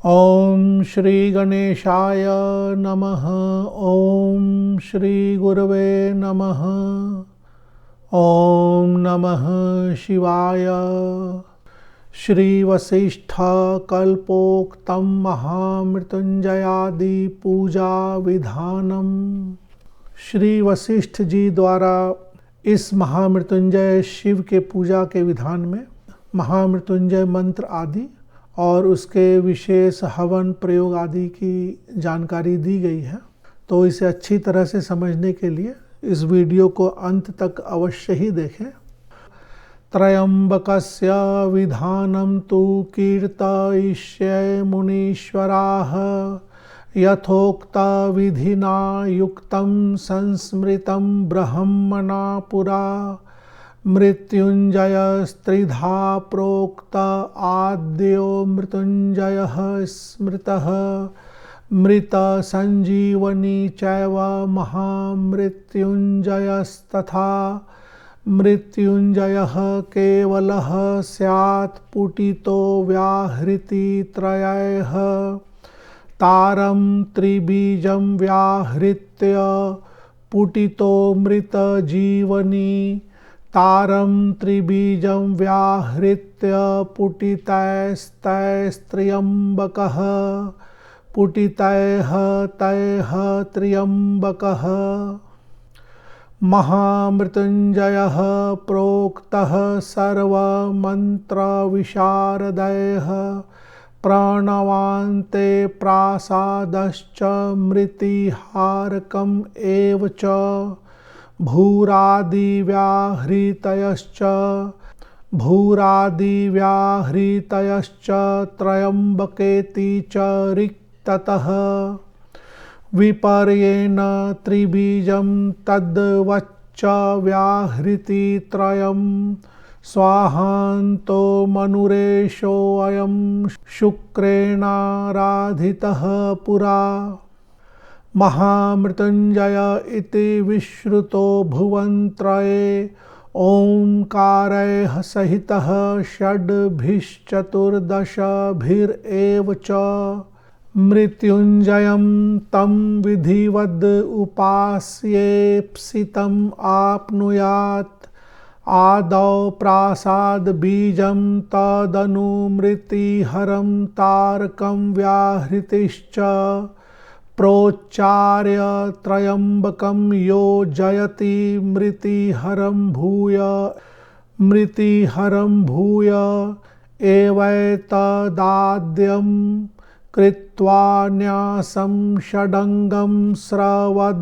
ओम श्री गणेशाय नमः। ओम श्री गुरवे नमः। ओम नमः शिवाय। श्री वसिष्ठ कल्पोक्तम महामृत्युंजयादि पूजा विधानम। श्री वशिष्ठ जी द्वारा इस महामृत्युंजय शिव के पूजा के विधान में महामृत्युंजय मंत्र आदि और उसके विशेष हवन प्रयोग आदि की जानकारी दी गई है। तो इसे अच्छी तरह से समझने के लिए इस वीडियो को अंत तक अवश्य ही देखें। त्रयंबकस्य विधानं तु कीर्तयिष्ये मुनीश्वराः यथोक्त विधिना युक्तं संस्मृतं ब्रह्मणा पुरा। मृत्युंजयस्त्रिधा प्रोक्त आद्यो मृत्युंजयः स्मृतः मृत संजीवनी चैव महामृत्युंजयस्तथा। मृत्युंजयः केवलः स्यात् पुटितो व्याहृति त्रयैः। तारं त्रिबीजं व्याहृत्य पुटितो मृतजीवनी। तारं त्रिबीजं व्याहृत्य पुटितैस्त्र्यम्बकः। पुटितैः तैः त्र्यम्बकः। महामृत्युंजयः प्रोक्तः सर्वमन्त्रविशारदैः। प्रणवान्ते प्रासादश्च मृतिहारकम् एव च। भूरादिव्याहृतयश्च त्र्यम्बकेति च रिक्ततः। विपर्येण त्रिबीजं तद्वच्च व्याहृति त्रयं। स्वाहान्तो मनुरेशोऽयं शुक्रेणाराधितः पुरा। महामृत्युंजय इति विश्रुतो भुवनत्रये ओंकारैः सहितः षड्भिश्चतुर्दशभिरेव च। मृत्युंजयं तं विधिवद् उपास्येप्सितम् आप्नुयात्। आदौ प्रासादबीजं तदनु मृतिहरं तारकं व्याहृतिश्च। प्रोच्चार्य त्र्यम्बकं यो जयति मृतिहरं भूय एवैतदाद्यं कृत्वा न्यासं षडङ्गं स्रवदमृत्करं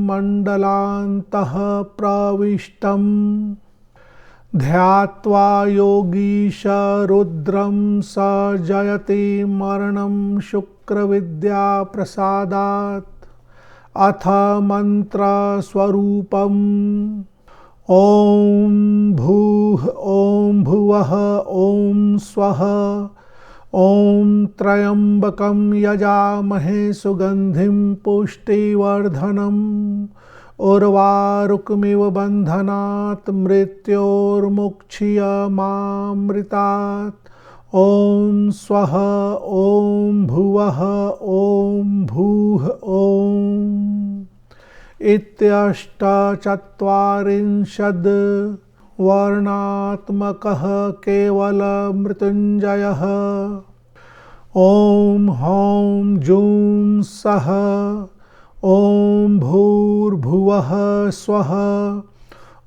मण्डलान्तः प्रविष्टम्। ध्यात्वा योगीश रुद्रं स जयति मरणं शुक्रविद्या प्रसादात्। अथ मंत्रस्वरूपम्। ॐ भूः ॐ भुवः ॐ स्वः। ॐ त्र्यम्बकं यजामहे सुगन्धिं पुष्टिवर्धनम्। उर्वारुकमिव बन्धनात् मृत्योर्मुक्षीयमामृतात्। ॐ स्वः ॐ भुवः ॐ भूः ॐ इत्यष्टचत्वारिंशद् वर्णात्मकः केवलमृत्युंजयः। ॐ हौं जूं सः। ॐ भूर्भुवः स्वः।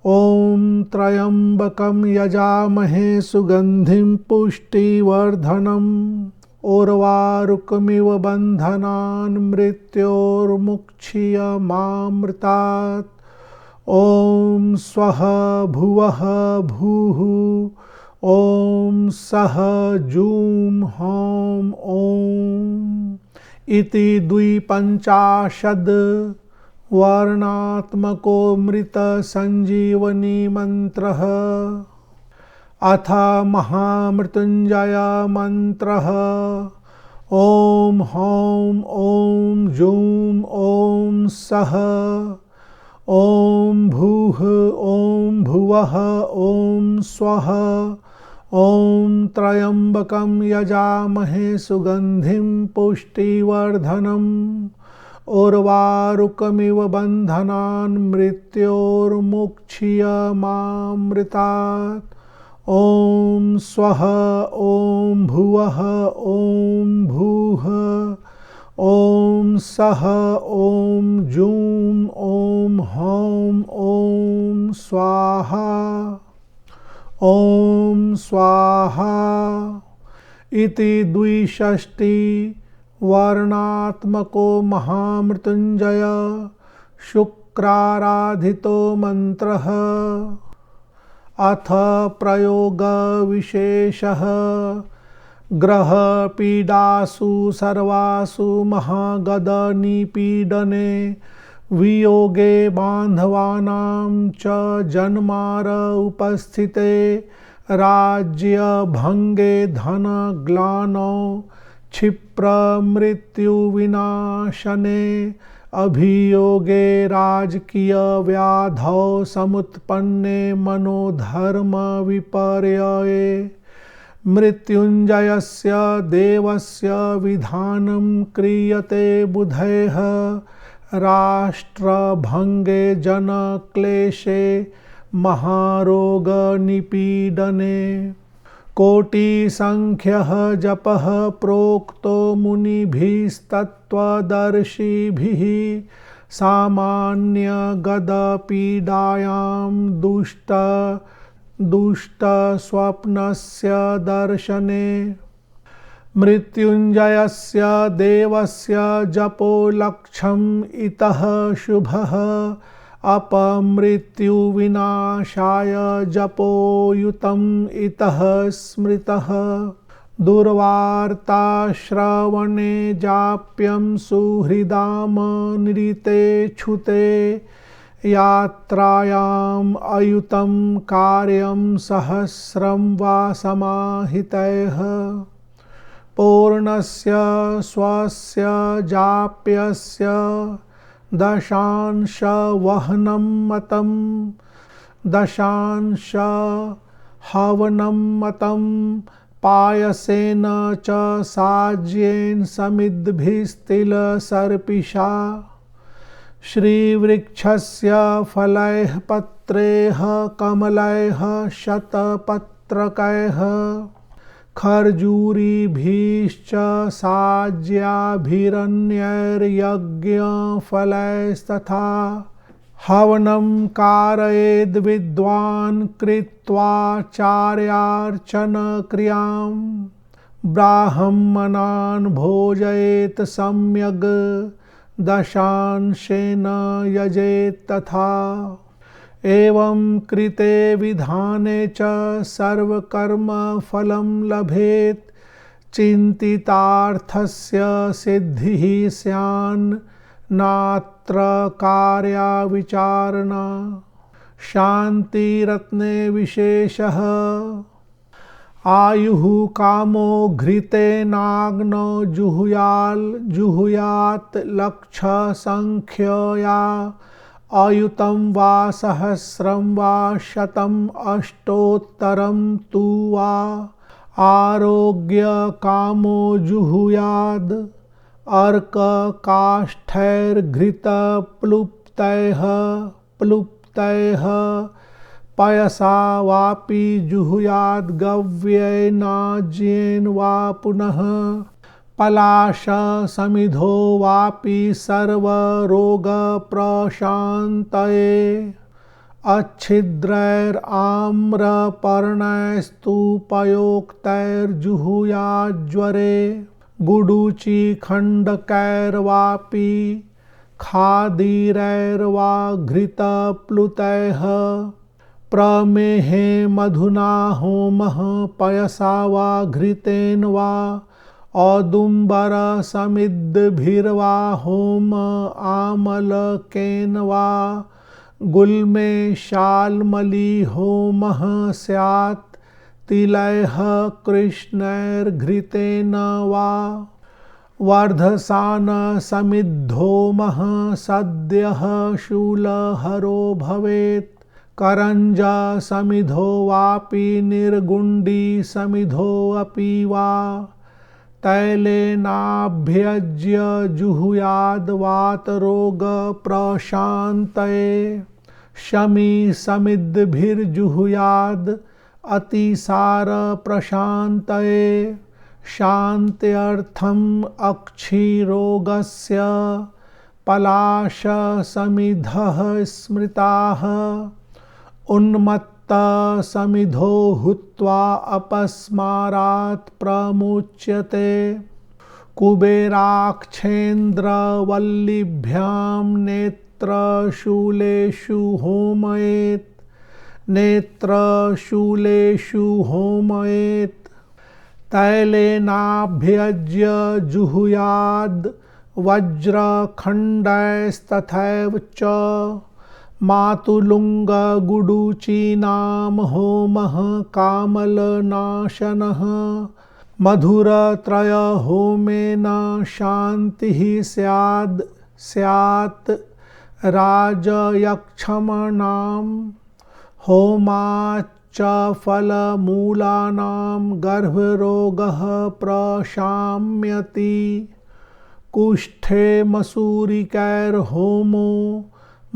ॐ त्र्यम्बकं यजामहे सुगन्धिं पुष्टिवर्धनम्। उर्वारुकमिव बन्धनान् मृत्योर्मुक्षीयमामृतात्। ॐ स्वः भुवः भूः। ॐ सः जूं हौं ॐ इति 250 वर्णात्मको मृत संजीवनी मंत्रः। अथ महामृत्युंजय मंत्रः। ॐ हौं ॐ जूं ॐ सः। ॐ भूः ॐ भुवः ॐ स्वः। ॐ त्र्यम्बकं यजामहे सुगन्धिं पुष्टिवर्धनम् उर्वारुकमिव बन्धनान् मृत्योर्मुक्षीयमामृतात्। ॐ स्वः ॐ भुवः ॐ भूः ॐ सः ॐ जूं ॐ हौं ॐ स्वाहा ॐ स्वाहा इति द्विषष्टि वर्णात्मको महामृत्युंजय शुक्राराधितो मंत्रः। अथ प्रयोग विशेषः ग्रह पीडासु सर्वासु महागदनिपीडने वियोगे बान्धवानां च जन्मार उपस्थिते राज्यभंगे धनग्लानौ क्षिप्रमृत्युविनाशने अभियोगे राजकीय व्याधौ समुत्पन्ने मनोधर्म विपर्यये मृत्युंजयस्य देवस्य विधानं क्रियते बुधैः राष्ट्रभंगे जनक्लेशे महारोगनिपीडने। कोटिसंख्यः जपः प्रोक्तो मुनिभिस्तत्त्वदर्शिभिः सामान्यगदपीडायां दुष्टस्वप्नस्य दर्शने। मृत्युंजयस्य देवस्य जपो लक्ष्यम् इतः शुभः अपमृत्युविनाशाय जपोयुतम् इतः स्मृतः। दुर्वार्ताश्रवणे जाप्यं सुहृदामनिरिते क्षुते यात्रायाम् अयुतं कार्यं सहस्रं वा समाहितैः। पूर्णस्य स्वस्य जाप्यस्य दशांश वहनं मतं दशांश हवनं मतं पायसेन च साज्येन समिद्भिस्तिलसर्पिषा। श्रीवृक्षस्य फलैः पत्रैः कमलैः शतपत्रकैः खर्जूरिभिश्च साज्याभिरन्यैर्यज्ञफलैस्तथा हवनं कारयेद् विद्वान् कृत्वाचार्यार्चनक्रियां। ब्राह्मणान् भोजयेत् सम्यग् दशांशेन यजेत् तथा। एवं कृते विधाने च सर्वकर्मफलं लभेत्। चिन्तितार्थस्य सिद्धिः स्यान् नात्र कार्या विचारणा। शान्तिरत्ने विशेषः आयुः कामो घृतेनाग्नो जुहुयात् लक्षसंख्यया। अयुतं वा सहस्रं वा शतम् अष्टोत्तरं तु वा। आरोग्य कामो जुहुयाद् अर्ककाष्ठैर्घृतप्लुप्तैः पयसा वापि जुहुयाद् गव्येनाज्येन वा पुनः। पलाश समिधो वापि सर्वरोगप्रशान्तये। अच्छिद्रैराम्रपर्णैस्तूपयोक्तैर्जुहुयाज्वरे। गुडुचिखण्डकैर्वापि खादीरैर्वा घृतप्लुतैः। प्रमेहे मधुना होमः पयसा वा घृतेन वा। औदुम्बर समिद्भिर्वा होम आमलकेन वा। गुल्मे शाल्मली होमः स्यात् तिलैः कृष्णैर्घृतेन वा। वर्धसान समिद्धोमः सद्यः शूलहरो भवेत्। करंज समिधो वापि निर्गुंडी समिधो अपि वा तैलेनाभ्यज्य जुहुयाद वातरोग प्रशान्तये शमी समिद्भिर्जुहुयाद अतिसार प्रशान्तये शान्त्यर्थम अक्षिरोगस्य पलाश समिधः स्मृताः उन्मत्त समिधो हुत्वा अपस्मारात् प्रमुच्यते कुबेराक्षेन्द्रवल्लिभ्यां नेत्रशूलेषु होमयेत् नेत्रशूलेषु होमयेत् तैलेनाभ्यज्य जुहुयाद वज्रखण्डैस्तथैव च मातुलुङ्गगुडुचीनां होमः कामलनाशनः मधुरत्रय होमेन शान्तिः स्यात् राजयक्षमणां होमाच्च फलमूलानां गर्भरोगः प्रशाम्यति कुष्ठे मसूरिकैर्होमो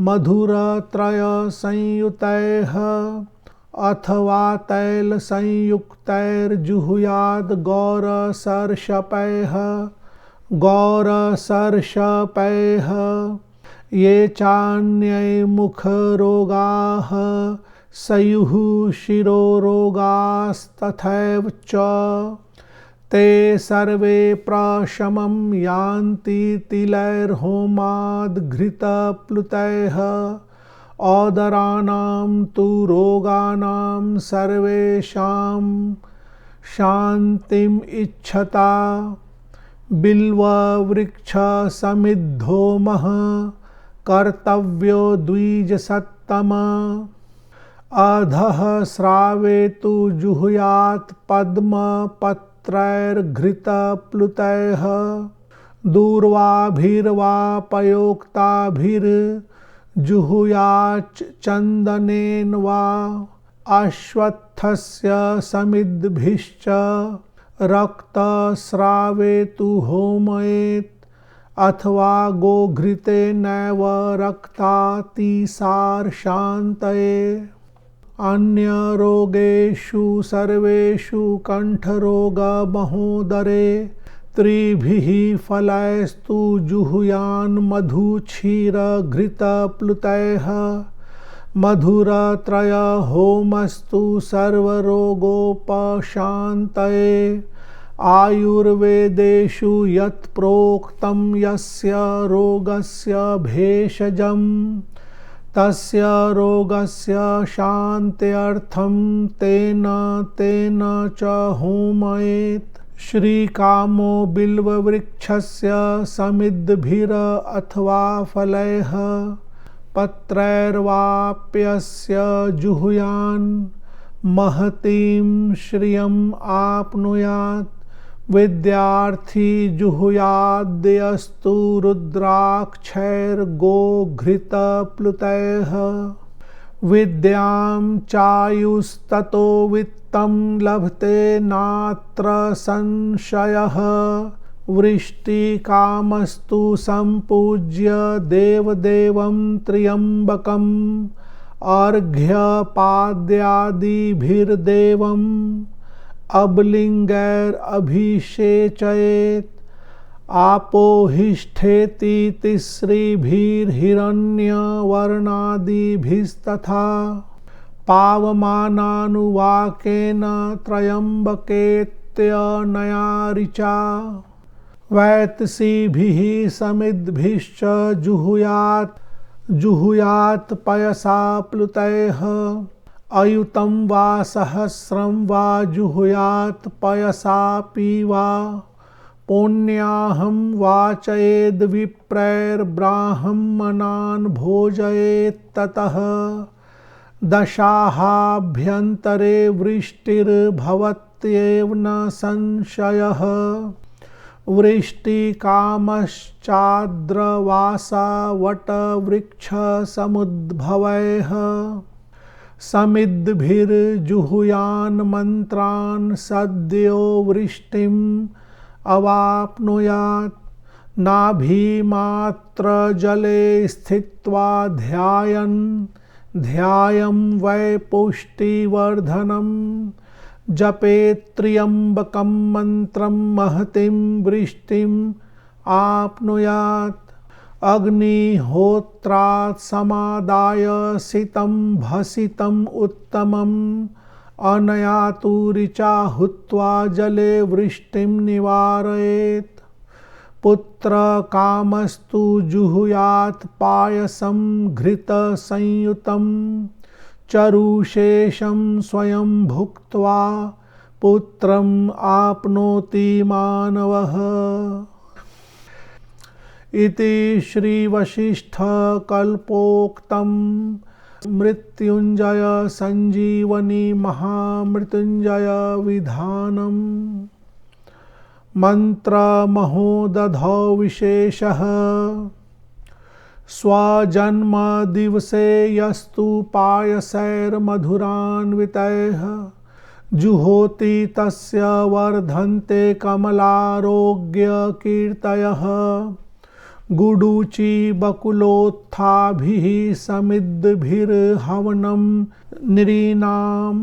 मधुरत्रय संयुतैः अथवा तैलसंयुक्तैर्जुहुयाद गौरसर्षपैः ये चान्ये मुखरोगाः सयुः शिरोरोगास्तथैव च ते सर्वे प्रशमं यान्ति तिलैर्होमाद् घृतप्लुतैः औदराणां तु रोगाणां सर्वेषां शान्तिम् इच्छता बिल्ववृक्षसमिद्धोमः कर्तव्यो द्विजसत्तम अधः स्रावेतु जुहुयात् पद्मपत्रैर्घृतप्लुतैः दूर्वाभिर्वापयोक्ताभिर्जुहुयाच् चन्दनेन वा अश्वत्थस्य समिद्भिश्च रक्तस्रावेतु होमयेत् अथवा गोघृतेनैव रक्तातिसारशान्तये अन्यरोगेषु सर्वेषु कण्ठरोगमहोदरे त्रिभिः फलैस्तु जुहुयान् मधुक्षीरघृतप्लुतैः मधुरत्रय होमस्तु सर्वरोगोपशान्तये आयुर्वेदेषु यत् प्रोक्तं यस्य रोगस्य भेषजं तस्य रोगस्य शान्त्यर्थं तेन च होमयेत् श्रीकामो बिल्ववृक्षस्य समिद्भिर अथवा फलैः पत्रैर्वाप्यस्य जुहुयान् महतीं श्रियम् आप्नुयात् विद्यार्थी जुहुयाद्यस्तु रुद्राक्षैर्गोघृतप्लुतैः विद्यां चायुस्ततो वित्तं लभते नात्र संशयः वृष्टिकामस्तु सम्पूज्य देवदेवं त्र्यम्बकम् अर्घ्यपाद्यादिभिर्देवम् अबलिङ्गैरभिषेचयेत् आपोहिष्ठेति तिस्रिभिर्हिरण्यवर्णादिभिस्तथा पावमानानुवाकेन त्र्यम्बकेत्यनया ऋचा वैतसीभिः समिद्भिश्च जुहुयात् पयसा प्लुतैः अयुतं वा सहस्रं वा जुहुयात् पयसापि वा पुण्याहं वाचयेद् विप्रैर्ब्राह्मणान् भोजयेत् ततः दशाहाभ्यन्तरे वृष्टिर्भवत्येव न संशयः वृष्टिकामश्चाद्रवासा वटवृक्षसमुद्भवैः समिद्भिर्जुहुयान् मंत्रान् सद्यो वृष्टिम् अवाप्नुयात्। नाभिमात्र जले स्थित्वा ध्यायं वै पुष्टिवर्धनम्। जपेत् त्र्यम्बकं मंत्रं महतिं वृष्टिम् आप्नुयात्। अग्निहोत्रात् समादाय सितं भसितम् उत्तमम्। अनयातु ऋचा हुत्वा जले वृष्टिं निवारयेत्। पुत्र कामस्तु जुहुयात् पायसं घृतसंयुतं। चरुशेषं स्वयं भुक्त्वा पुत्रम् आप्नोति मानवः। इति श्री वशिष्ठ कल्पोक्तं मृत्युंजय संजीवनी महामृत्युंजय विधानम्। मंत्र महोदधौ विशेषः। स्वजन्म दिवसे यस्तु पायसैर्मधुरान्वितैः जुहोति तस्य वर्धन्ते कमलारोग्य कीर्तयः। गुडूची बकुलोत्थाभिः समिद्भिर्हवनं नृणाम्।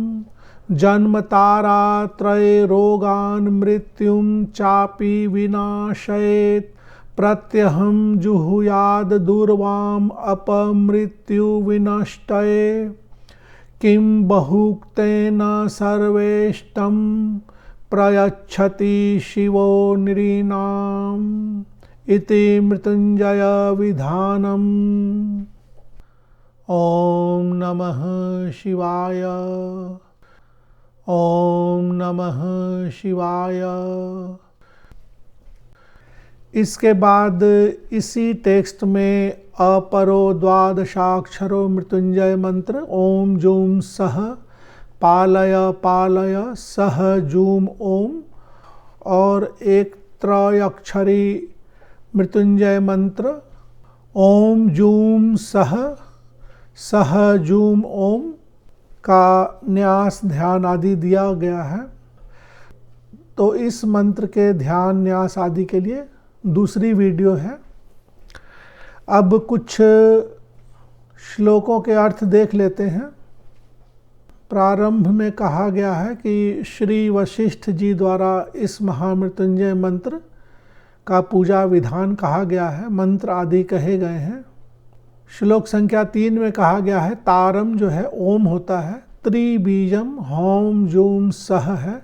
जन्मतारात्रये रोगान् मृत्युं चापि विनाशयेत्। प्रत्यहं जुहुयाद दूर्वाम् अपमृत्युविनष्टये। किं बहुक्तेन सर्वेष्टं प्रयच्छति शिवो नृणाम्। इति मृत्युंजय विधानम्। ओम नमः शिवाय। ओम नमः शिवाय। इसके बाद इसी टेक्स्ट में अपरो द्वादशाक्षरो मृत्युंजय मंत्र ओम जूम सह पालय पालय सह जूम ओम और एक त्रयक्षरी मृत्युंजय मंत्र ओम जूम सह सह जूम ओम का न्यास ध्यान आदि दिया गया है। तो इस मंत्र के ध्यान न्यास आदि के लिए दूसरी वीडियो है। अब कुछ श्लोकों के अर्थ देख लेते हैं। प्रारंभ में कहा गया है कि श्री वशिष्ठ जी द्वारा इस महामृत्युंजय मंत्र का पूजा विधान कहा गया है, मंत्र आदि कहे गए हैं। श्लोक संख्या 3 में कहा गया है तारम जो है ओम होता है, त्रिबीजम होम जूम सह है।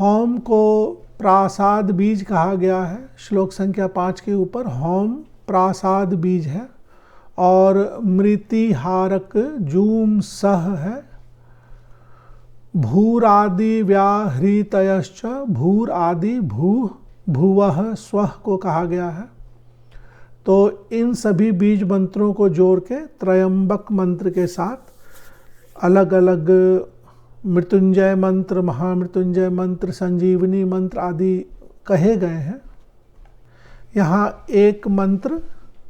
होम को प्रासाद बीज कहा गया है, श्लोक संख्या 5 के ऊपर होम प्रासाद बीज है। और मृतिहारक जूम सह है। भूर आदि व्याहृतयश्च भूर आदि भू भुवः स्वः को कहा गया है। तो इन सभी बीज मंत्रों को जोड़ के त्रयंबक मंत्र के साथ अलग अलग मृत्युंजय मंत्र, महामृत्युंजय मंत्र, संजीवनी मंत्र आदि कहे गए हैं। यहाँ एक मंत्र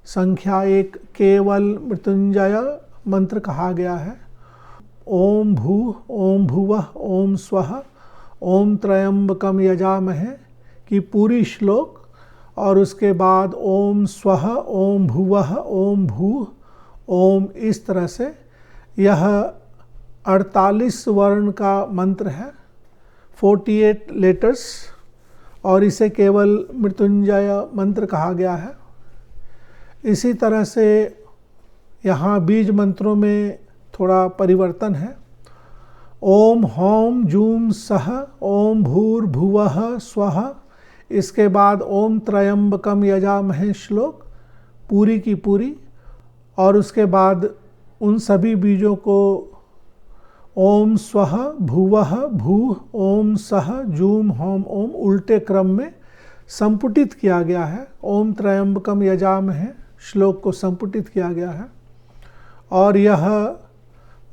संख्या 1 केवल मृत्युंजय मंत्र कहा गया है। ओम भूः ओम भुवः ओम स्वः ओम त्रयंबकम यजामहे की पूरी श्लोक, और उसके बाद ओम स्वः ओम भुवः ओम भूः ओम, इस तरह से यह 48 वर्ण का मंत्र है, 48 लेटर्स, और इसे केवल मृत्युंजय मंत्र कहा गया है। इसी तरह से यहाँ बीज मंत्रों में थोड़ा परिवर्तन है। ओम होम जूम सह ओम भूर्भुवः स्वः, इसके बाद ओम त्रयंबकम यजामहे श्लोक पूरी की पूरी, और उसके बाद उन सभी बीजों को ओम स्वः भुवः भूः ओम सह जूम होम ओम उल्टे क्रम में संपुटित किया गया है। ओम त्रयंबकम यजामहे श्लोक को संपुटित किया गया है। और यह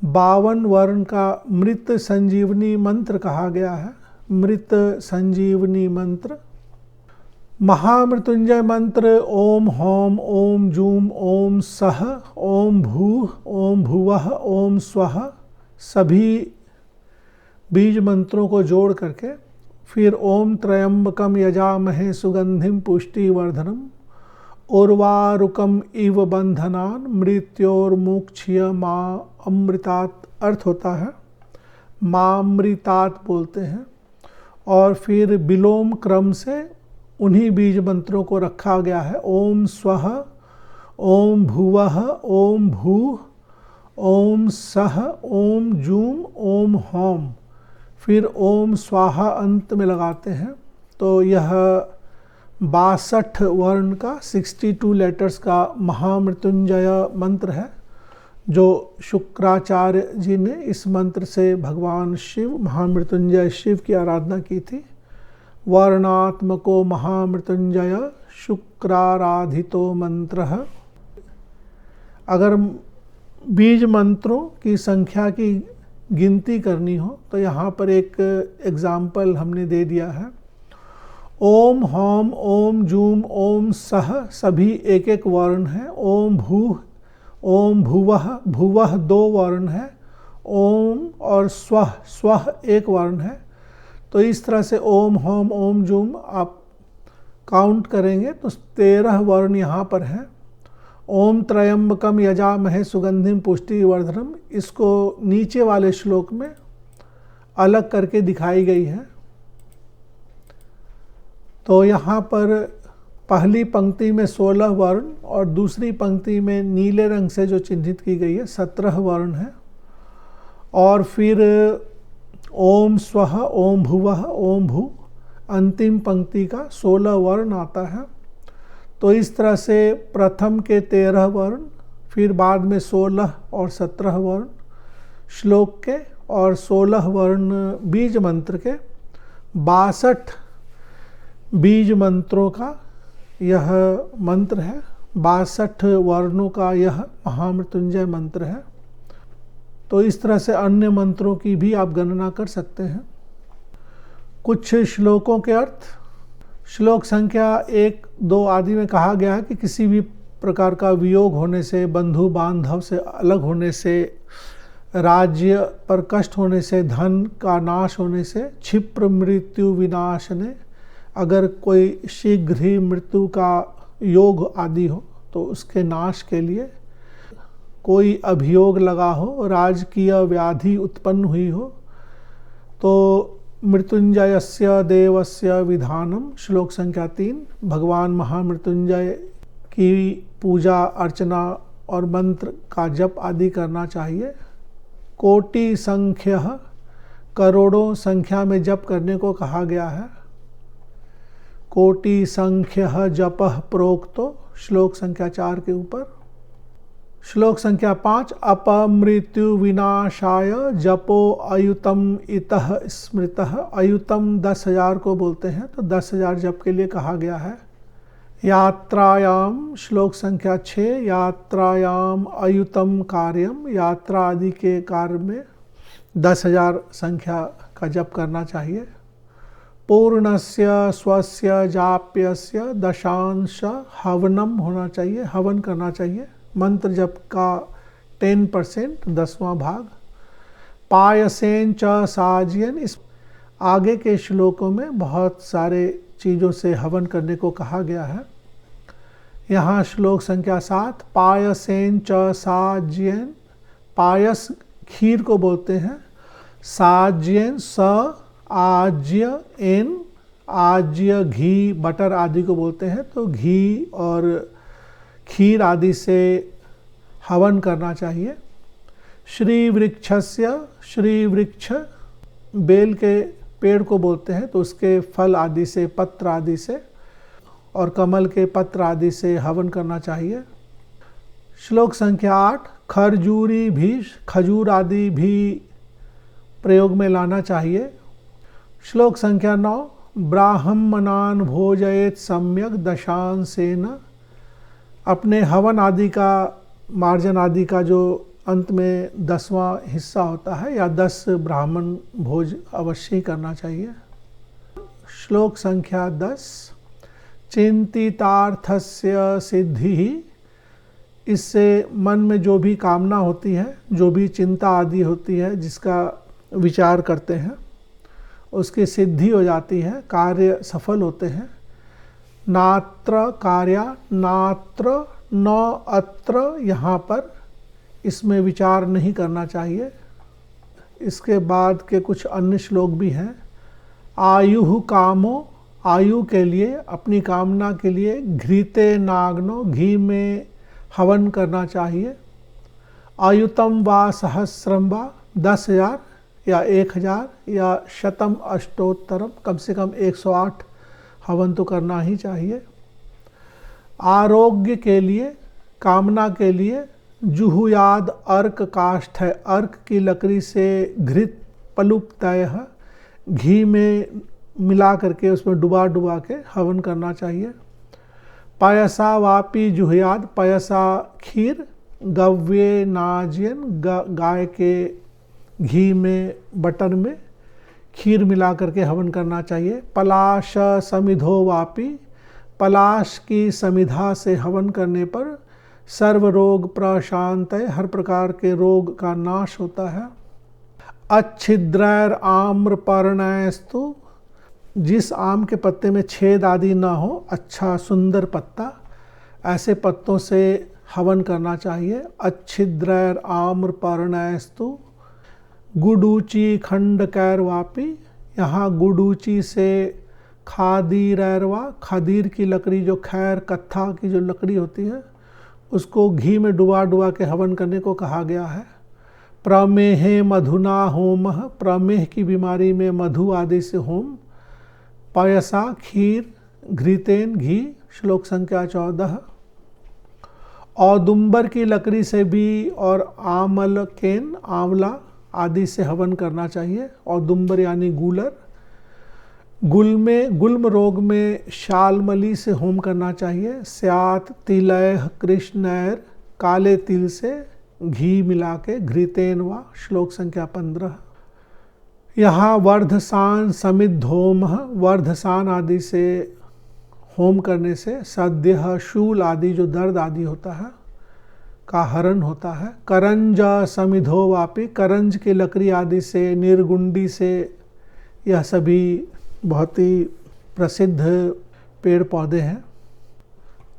52 वर्ण का मृत संजीवनी मंत्र कहा गया है। मृत संजीवनी मंत्र। महामृत्युंजय मंत्र ओम होम ओम जूम ओम सह ओम भूः ओम भुवः ओम स्वः सभी बीज मंत्रों को जोड़ करके फिर ओम त्र्यंबकम यजामहे सुगंधिम पुष्टिवर्धनम उर्वारुकम इव बंधनान मृत्योर्मुक्षीय माँ अमृतात अर्थ होता है, मामृतात बोलते हैं। और फिर विलोम क्रम से उन्हीं बीज मंत्रों को रखा गया है। ओम स्वः, ओम भुवः, ओम भूः, ओम सः, ओम जूम, ओम होम, फिर ओम स्वाहा अंत में लगाते हैं। तो यह 62 वर्ण का 62 लेटर्स का महामृत्युंजय मंत्र है, जो शुक्राचार्य जी ने इस मंत्र से भगवान शिव, महामृत्युंजय शिव की आराधना की थी। वर्णात्मको महामृत्युंजय शुक्राराधितो मंत्रः। अगर बीज मंत्रों की संख्या की गिनती करनी हो तो यहाँ पर एक एग्जाम्पल हमने दे दिया है। ओम होम, ओम जूम, ओम सह सभी एक एक वर्ण है। ओम भूः, ओम भुवः, भुवः 2 वर्ण है। ओम और स्वः, स्वः 1 वर्ण है। तो इस तरह से ओम होम, ओम जूम आप काउंट करेंगे तो 13 वर्ण यहाँ पर हैं। ओम त्र्यंबकम यजामहे सुगंधिम पुष्टिवर्धनम, इसको नीचे वाले श्लोक में अलग करके दिखाई गई है। तो यहाँ पर पहली पंक्ति में 16 वर्ण और दूसरी पंक्ति में नीले रंग से जो चिन्हित की गई है 17 वर्ण है। और फिर ओम स्वः, ओम भुवः, ओम भू, अंतिम पंक्ति का 16 वर्ण आता है। तो इस तरह से प्रथम के 13 वर्ण, फिर बाद में 16 और 17 वर्ण श्लोक के और 16 वर्ण बीज मंत्र के, 62 बीज मंत्रों का यह मंत्र है। 62 वर्णों का यह महामृत्युंजय मंत्र है। तो इस तरह से अन्य मंत्रों की भी आप गणना कर सकते हैं। कुछ श्लोकों के अर्थ, श्लोक संख्या 1, 2 आदि में कहा गया है कि किसी भी प्रकार का वियोग होने से, बंधु बांधव से अलग होने से, राज्य पर कष्ट होने से, धन का नाश होने से, क्षिप्र मृत्यु विनाशने, अगर कोई शीघ्र ही मृत्यु का योग आदि हो तो उसके नाश के लिए, कोई अभियोग लगा हो, राजकीय व्याधि उत्पन्न हुई हो, तो मृत्युंजयस्य देवस्य विधानम, श्लोक संख्या 3, भगवान महामृत्युंजय की पूजा अर्चना और मंत्र का जप आदि करना चाहिए। कोटि संख्यः, करोड़ों संख्या में जप करने को कहा गया है। कोटि संख्यः जपः प्रोक्तो, श्लोक संख्या 4 के ऊपर। श्लोक संख्या 5, अपमृत्यु विनाशाय जपो अयुतम इतः स्मृतः। अयुतम 10,000 को बोलते हैं, तो 10,000 जप के लिए कहा गया है। यात्रायाम, श्लोक संख्या 6, यात्रायाम अयुतम कार्यम, यात्रा आदि के कार्य में 10,000 संख्या का जप करना चाहिए। पूर्णस्य स्वस्य जाप्यस्य दशांश हवनम होना चाहिए, हवन करना चाहिए। मंत्र जप का 10%, 10वां भाग। पायसेन च साजियन, इस आगे के श्लोकों में बहुत सारे चीज़ों से हवन करने को कहा गया है। यहाँ श्लोक संख्या 7, पायसेन च साज्यन, पायस खीर को बोलते हैं, साज्यन स आज्य एन, आज्य घी बटर आदि को बोलते हैं। तो घी और खीर आदि से हवन करना चाहिए। श्री वृक्षस्य, श्री वृक्ष बेल के पेड़ को बोलते हैं, तो उसके फल आदि से, पत्र आदि से, और कमल के पत्र आदि से हवन करना चाहिए। श्लोक संख्या 8, खरजूरी भी, खजूर आदि भी प्रयोग में लाना चाहिए। श्लोक संख्या 9, ब्राह्मणान भोजयेत सम्यक दशांशेन, अपने हवन आदि का, मार्जन आदि का जो अंत में 10वां हिस्सा होता है, या 10 ब्राह्मण भोज अवश्य ही करना चाहिए। श्लोक संख्या 10, चिंतितार्थस्य सिद्धि इससे मन में जो भी कामना होती है, जो भी चिंता आदि होती है, जिसका विचार करते हैं, उसकी सिद्धि हो जाती है, कार्य सफल होते हैं। नात्र कार्या, नात्र न अत्र, यहाँ पर इसमें विचार नहीं करना चाहिए। इसके बाद के कुछ अन्य श्लोक भी हैं। आयु कामो, आयु के लिए, अपनी कामना के लिए, घृते नाग्नो, घी में हवन करना चाहिए। आयुतम वा सहस्रम वा, 10,000 या 1,000 या शतम अष्टोत्तरम, कम से कम 108 हवन तो करना ही चाहिए। आरोग्य के लिए, कामना के लिए, जुहुयाद अर्क काष्ठ है, अर्क की लकड़ी से घृत पलुप्तय, घी में मिला करके उसमें डुबा डुबा के हवन करना चाहिए। पयसा वापी जुहुयाद, पयसा खीर, गव्ये नाजियन, गाय के घी में, बटर में खीर मिला करके हवन करना चाहिए। पलाश समिधो वापी, पलाश की समिधा से हवन करने पर सर्व रोग प्रशांत, हर प्रकार के रोग का नाश होता है। अच्छिद्रैर आम्र पर्णयस्तु, जिस आम के पत्ते में छेद आदि ना हो, अच्छा सुंदर पत्ता, ऐसे पत्तों से हवन करना चाहिए। अच्छिद्रैर आम्र पर्णयस्तु। गुडूची खंड कैरवापी, यहाँ गुडूची से खादी रैरवा, खादीर की लकड़ी, जो खैर कत्था की जो लकड़ी होती है, उसको घी में डुबा डुबा के हवन करने को कहा गया है। प्रमेहे मधुना होम, प्रमेह की बीमारी में मधु आदि से होम। पयसा खीर, घृतेन घी, श्लोक संख्या 14। औदुंबर की लकड़ी से भी और आमलकेन, आंवला आदि से हवन करना चाहिए। औदुंबर यानी गूलर। गुल्म रोग में शालमली से होम करना चाहिए। स्यात तिलय कृष्णैर, काले तिल से घी मिला के, घृतेन वा, श्लोक संख्या 15। यहाँ वर्धसान समिद्धोम, वर्धसान आदि से होम करने से सद्यः शूल आदि जो दर्द आदि होता है का हरण होता है। करंज समिधो वापी, करंज की लकड़ी आदि से, निर्गुंडी से, यह सभी बहुत ही प्रसिद्ध पेड़ पौधे हैं।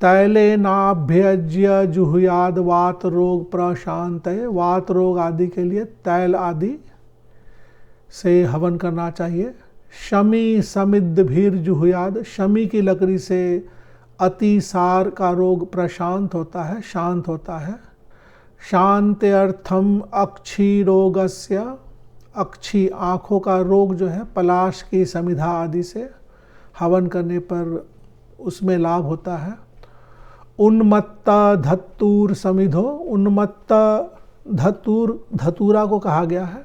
तैले नाभ्यज्य जुहुयाद वात रोग प्रशांत, वात रोग आदि के लिए तैल आदि से हवन करना चाहिए। शमी समिद्ध भीर जुहुयाद, शमी की लकड़ी से अतिसार का रोग प्रशांत होता है, शांत होता है। शांति अर्थम अक्षी रोगस्य, अक्षी आँखों का रोग जो है, पलाश की समिधा आदि से हवन करने पर उसमें लाभ होता है। उन्मत्त धतूर समिधो, उन्मत्त धतूरा को कहा गया है,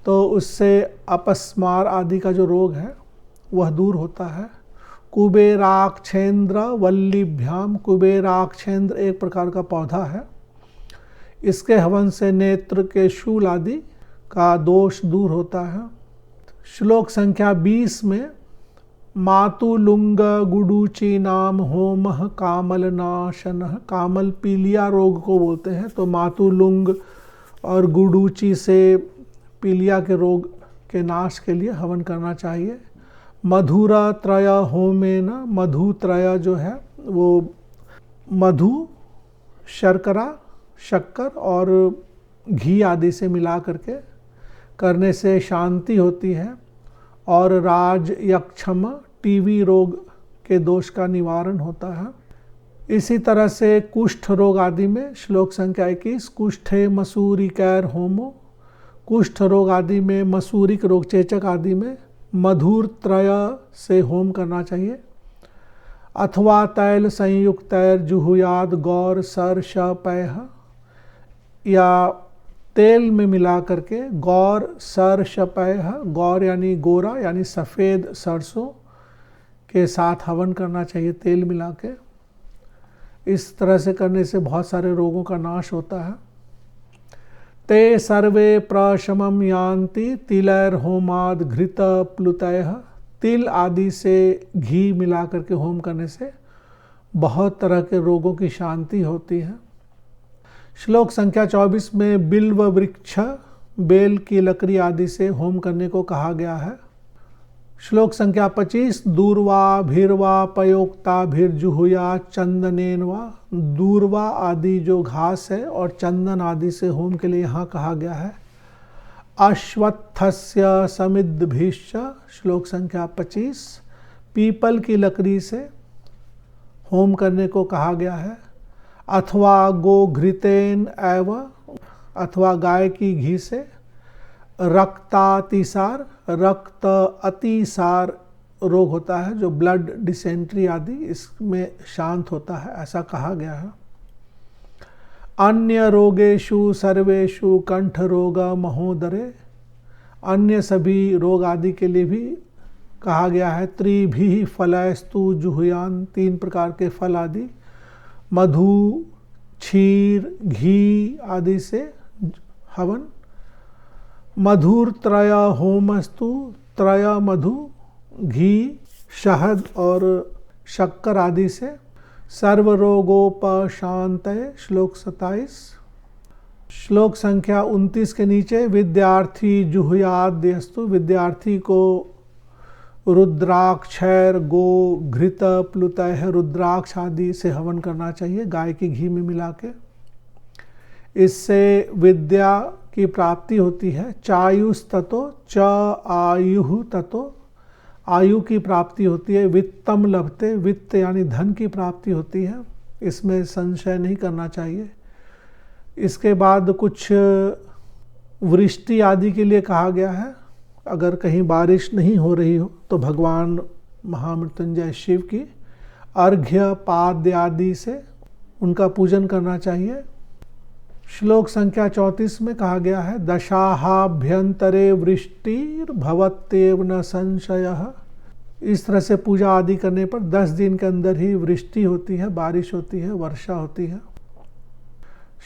तो उससे अपस्मार आदि का जो रोग है वह दूर होता है। कुबेराक्षेंद्र वल्लीभ्याम, कुबेराक्षेंद्र एक प्रकार का पौधा है, इसके हवन से नेत्र के शूल आदि का दोष दूर होता है। श्लोक संख्या 20 में मातुलुंग गुडूची नाम होम कामल नाशन, कामल पीलिया रोग को बोलते हैं, तो मातुलुंग और गुडूची से पीलिया के रोग के नाश के लिए हवन करना चाहिए। मधुरा त्रय होमेन, मधु त्रय जो है वो मधु, शर्करा, शक्कर और घी आदि से मिला करके करने से शांति होती है। और राज यक्षम, टीवी रोग के दोष का निवारण होता है। इसी तरह से कुष्ठ रोग आदि में श्लोक संख्या 21, कुष्ठे मसूरी कैर होमो, कुष्ठ रोग आदि में, मसूरिक रोग, चेचक आदि में मधुर त्रय से होम करना चाहिए। अथवा तैल संयुक्त तैर जुहुयाद गौर सर शपयः, या तेल में मिला करके गौर सर शपयः, गौर यानी गोरा यानी सफ़ेद सरसों के साथ हवन करना चाहिए तेल मिला के। इस तरह से करने से बहुत सारे रोगों का नाश होता है। ते सर्वे प्रशमम यान्ति तिलैर होमाद घृत प्लुतयः, तिल आदि से घी मिला करके होम करने से बहुत तरह के रोगों की शांति होती है। श्लोक संख्या 24 में बिल्व वृक्ष, बेल की लकड़ी आदि से होम करने को कहा गया है। श्लोक संख्या 25 दूर्वा भीरवा पयोक्ता भीर्जुहुया चंदनेन वा, दूर्वा आदि जो घास है और चंदन आदि से होम के लिए यहाँ कहा गया है। अश्वत्थस्य समिद्धभिश्च, श्लोक संख्या 25 पीपल की लकड़ी से होम करने को कहा गया है। अथवा गोघृतेन एव, अथवा गाय की घी से। रक्तातिसार, रक्त अतिसार रोग होता है जो ब्लड डिसेंट्री आदि, इसमें शांत होता है, ऐसा कहा गया है। अन्य रोगेषु सर्वेषु कंठ रोग महोदरे, अन्य सभी रोग आदि के लिए भी कहा गया है। त्रिभिः फलैस्तु जुहुयान, 3 प्रकार के फल आदि, मधु क्षीर घी आदि से हवन। मधुर त्रय होमस्तु, त्रय मधु घी शहद और शक्कर आदि से। सर्वरोगोपशांतये, श्लोक 27। श्लोक संख्या 29 के नीचे विद्यार्थी जुहुयाद्यस्तु, विद्यार्थी को रुद्राक्षैर गो घृत प्लुतः, रुद्राक्ष आदि से हवन करना चाहिए गाय की घी में मिला के। इससे विद्या की प्राप्ति होती है। चायुस्ततो, च आयुः ततो, आयु की प्राप्ति होती है। वित्तम लभते, वित्त यानी धन की प्राप्ति होती है, इसमें संशय नहीं करना चाहिए। इसके बाद कुछ वृष्टि आदि के लिए कहा गया है। अगर कहीं बारिश नहीं हो रही हो तो भगवान महामृत्युंजय शिव की अर्घ्य पाद्य आदि से उनका पूजन करना चाहिए। श्लोक संख्या 34 में कहा गया है दशाहाभ्यंतरे वृष्टिर्भवत्येव न संशयः, इस तरह से पूजा आदि करने पर 10 दिन के अंदर ही वृष्टि होती है, बारिश होती है, वर्षा होती है।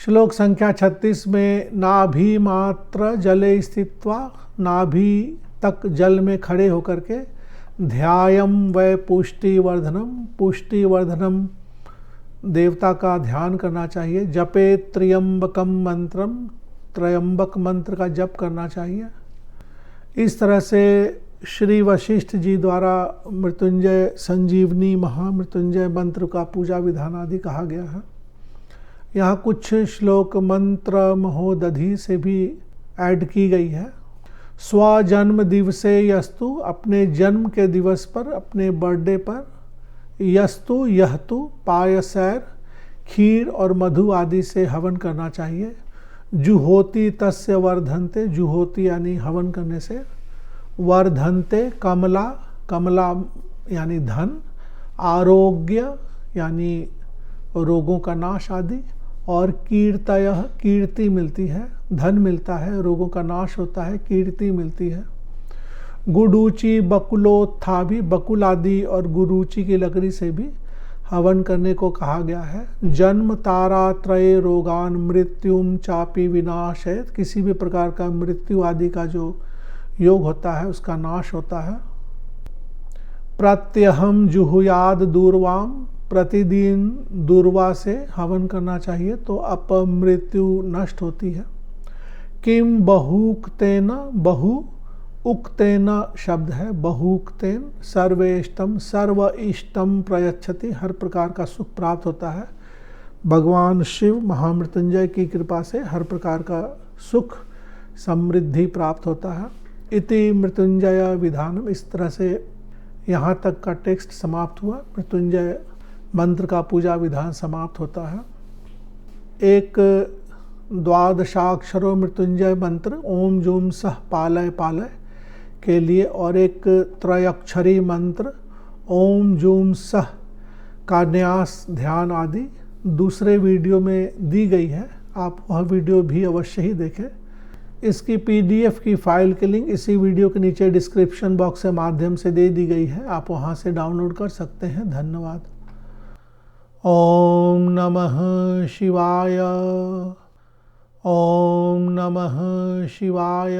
श्लोक संख्या 36 में नाभि मात्र जले स्थित्वा, नाभि तक जल में खड़े होकर के ध्यायम वै पुष्टिवर्धनम, पुष्टिवर्धनम देवता का ध्यान करना चाहिए। जपे त्र्यंबकम मंत्रम, त्र्यंबक मंत्र का जप करना चाहिए। इस तरह से श्री वशिष्ठ जी द्वारा मृत्युंजय संजीवनी महामृत्युंजय मंत्र का पूजा विधान आदि कहा गया है। यहाँ कुछ श्लोक मंत्र महोदधि से भी ऐड की गई है। स्वजन्म दिवसे यस्तु, अपने जन्म के दिवस पर, अपने बर्थडे पर, यस्तु यहतु पायसैर, खीर और मधु आदि से हवन करना चाहिए। जुहोति तस्य वर्धन्ते, जुहोति यानी हवन करने से, वर्धन्ते कमला, कमला यानी धन, आरोग्य यानी रोगों का नाश आदि, और कीर्तयः, कीर्ति मिलती है, धन मिलता है, रोगों का नाश होता है, कीर्ति मिलती है। गुडूची बकुलोत्थाभि, बकुल आदि और गुरुचि की लकड़ी से भी हवन करने को कहा गया है। जन्म तारात्रय रोगान मृत्युम चापी विनाशयत, किसी भी प्रकार का मृत्यु आदि का जो योग होता है उसका नाश होता है। प्रत्यहम जुहुयाद दूर्वाम, प्रतिदिन दूर्वा से हवन करना चाहिए तो अपमृत्यु नष्ट होती है। किम बहुक्तेन, बहु उक्तेन शब्द है, बहुक्तेन सर्वेष्टम, सर्व इष्टम प्रयच्छति, हर प्रकार का सुख प्राप्त होता है। भगवान शिव महामृत्युंजय की कृपा से हर प्रकार का सुख समृद्धि प्राप्त होता है। इति मृत्युंजय विधानम, इस तरह से यहाँ तक का टेक्स्ट समाप्त हुआ। मृत्युंजय मंत्र का पूजा विधान समाप्त होता है। एक द्वादशाक्षरो मृत्युंजय मंत्र ओम जूम सह पालय पालय के लिए और एक त्रयक्षरी मंत्र ओम जूम सह का न्यास ध्यान आदि दूसरे वीडियो में दी गई है, आप वह वीडियो भी अवश्य ही देखें। इसकी PDF की फाइल की लिंक इसी वीडियो के नीचे डिस्क्रिप्शन बॉक्स के माध्यम से दे दी गई है, आप वहां से डाउनलोड कर सकते हैं। धन्यवाद। ओम नमः शिवाय, ओम नमः शिवाय।